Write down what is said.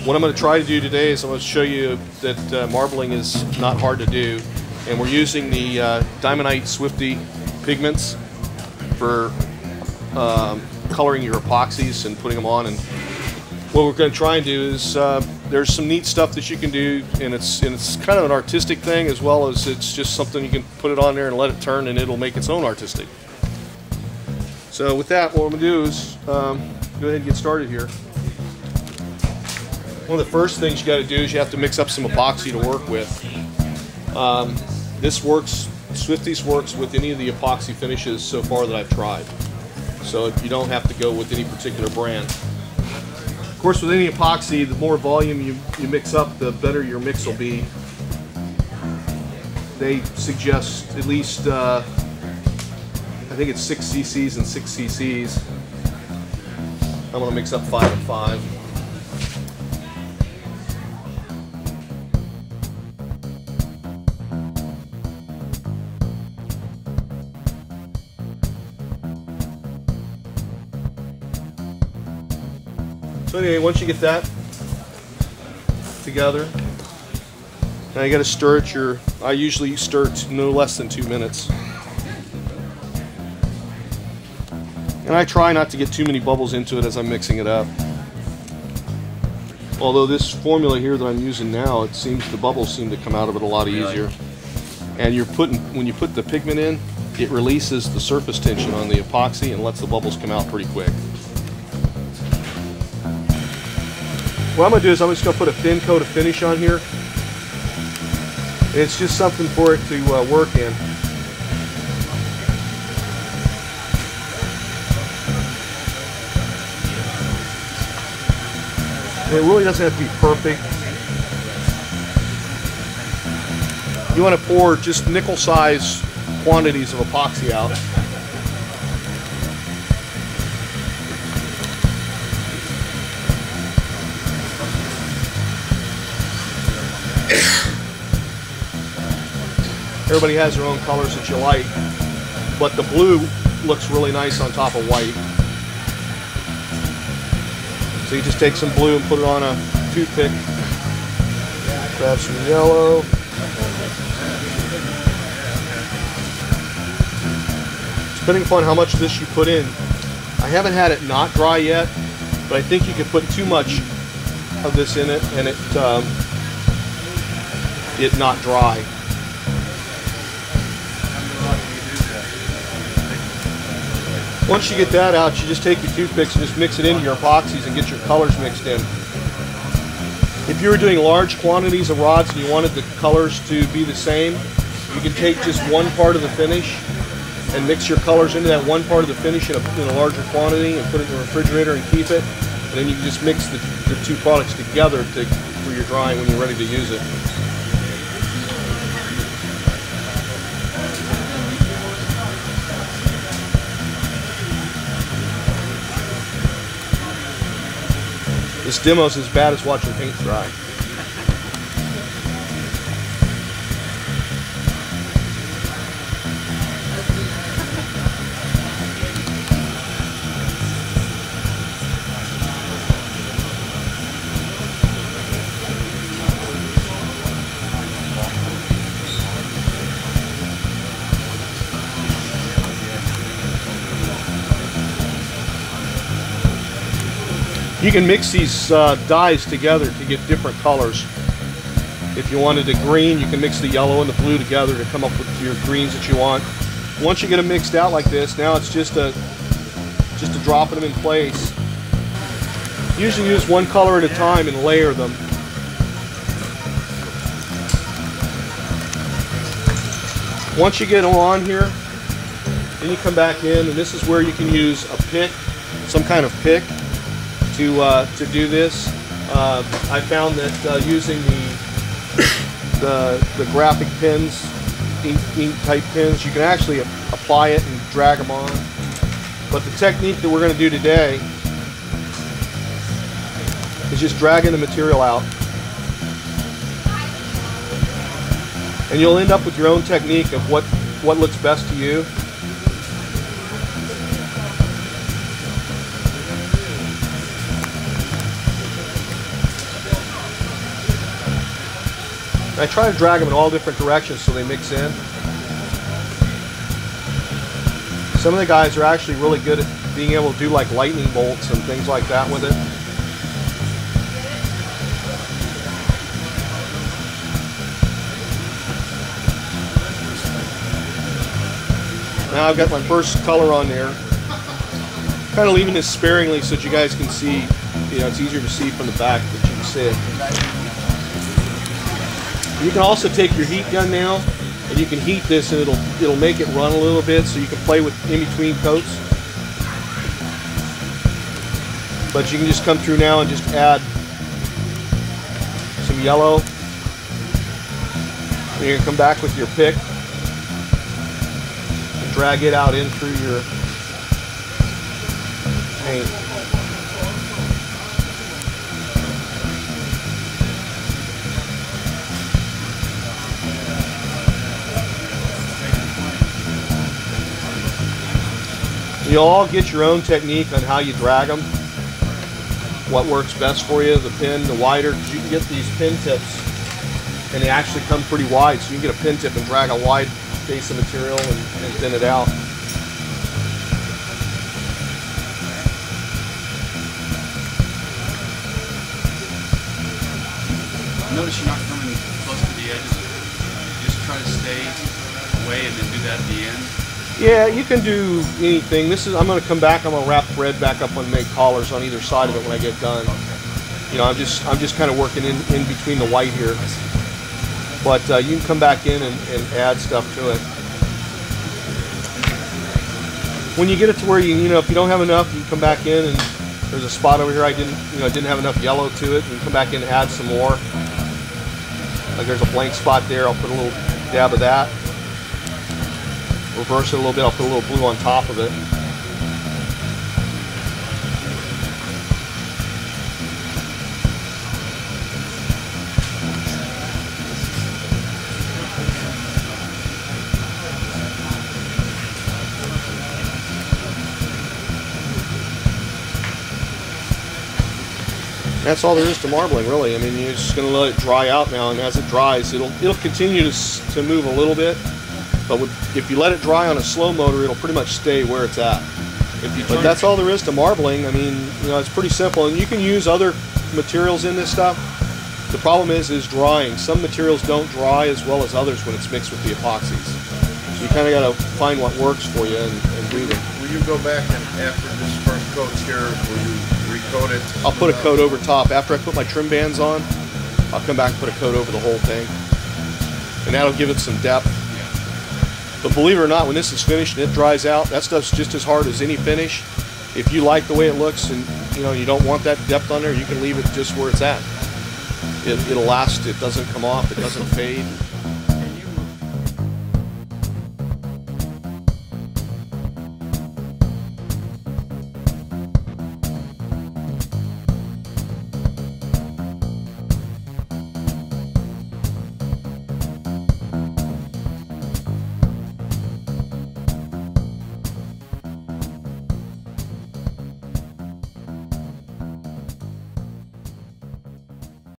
What I'm going to try to do today is I'm going to show you that marbling is not hard to do, and we're using the Diamondite Swifty pigments for coloring your epoxies and putting them on. And what we're going to try and do is there's some neat stuff that you can do, and it's kind of an artistic thing as well as it's just something you can put it on there and let it turn and it'll make its own artistic. So with that, what I'm going to do is go ahead and get started here. One of the first things you got to do is you have to mix up some epoxy to work with. This works, Swifties works with any of the epoxy finishes so far that I've tried. So you don't have to go with any particular brand. Of course, with any epoxy, the more volume you mix up, the better your mix will be. They suggest at least, I think it's 6 cc's and 6 cc's. I'm going to mix up 5 and 5. So anyway, once you get that together, now you got to stir it. I usually stir it no less than 2 minutes. And I try not to get too many bubbles into it as I'm mixing it up. Although this formula here that I'm using now, it seems the bubbles seem to come out of it a lot easier. And when you put the pigment in, it releases the surface tension on the epoxy and lets the bubbles come out pretty quick. What I'm going to do is I'm just going to put a thin coat of finish on here. It's just something for it to work in. And it really doesn't have to be perfect. You want to pour just nickel-size quantities of epoxy out. Everybody has their own colors that you like, but the blue looks really nice on top of white. So you just take some blue and put it on a toothpick. Grab some yellow. Depending upon how much of this you put in, I haven't had it not dry yet, but I think you could put too much of this in it and it not dry. Once you get that out, you just take your toothpicks and just mix it into your epoxies and get your colors mixed in. If you were doing large quantities of rods and you wanted the colors to be the same, you can take just one part of the finish and mix your colors into that one part of the finish in a larger quantity and put it in the refrigerator and keep it. And then you can just mix the two products together for your drying when you're ready to use it. This demo is as bad as watching paint dry. You can mix these dyes together to get different colors. If you wanted a green, you can mix the yellow and the blue together to come up with your greens that you want. Once you get them mixed out like this, now it's just a dropping them in place. Usually use one color at a time and layer them. Once you get them on here, then you come back in, and this is where you can use a pick, some kind of pick, to do this. I found that using the graphic pins, ink type pins, you can actually apply it and drag them on. But the technique that we're going to do today is just dragging the material out. And you'll end up with your own technique of what looks best to you. I try to drag them in all different directions so they mix in. Some of the guys are actually really good at being able to do like lightning bolts and things like that with it. Now I've got my first color on there. Kind of leaving this sparingly so that you guys can see, you know, it's easier to see from the back, but you can see it. You can also take your heat gun now and you can heat this and it'll make it run a little bit so you can play with in between coats. But you can just come through now and just add some yellow. And you're going to come back with your pick. Drag it out in through your paint. You'll all get your own technique on how you drag them. What works best for you, the pin, the wider, because you can get these pin tips and they actually come pretty wide, so you can get a pin tip and drag a wide base of material and thin it out. Notice you're not coming close to the edges. Just try to stay away and then do that at the end. Yeah, you can do anything. This is, I'm going to come back. I'm going to wrap thread back up and make collars on either side of it when I get done. You know, I'm just kind of working in between the white here. But you can come back in and add stuff to it. When you get it to where you know, if you don't have enough, you come back in and there's a spot over here I didn't have enough yellow to it, and you come back in and add some more. Like there's a blank spot there, I'll put a little dab of that. Reverse it a little bit, I'll put a little blue on top of it. That's all there is to marbling, really. I mean, you're just going to let it dry out now, and as it dries, it'll continue to move a little bit. But if you let it dry on a slow motor, it'll pretty much stay where it's at. But that's all there is to marbling. I mean, you know, it's pretty simple, and you can use other materials in this stuff. The problem is drying. Some materials don't dry as well as others when it's mixed with the epoxies. So you kind of got to find what works for you and do them. Will you go back and after this first coat's here, will you recoat it? I'll put a coat over top. After I put my trim bands on, I'll come back and put a coat over the whole thing. And that'll give it some depth. But believe it or not, when this is finished and it dries out, that stuff's just as hard as any finish. If you like the way it looks and you don't want that depth on there, you can leave it just where it's at. It'll last, it doesn't come off, it doesn't fade.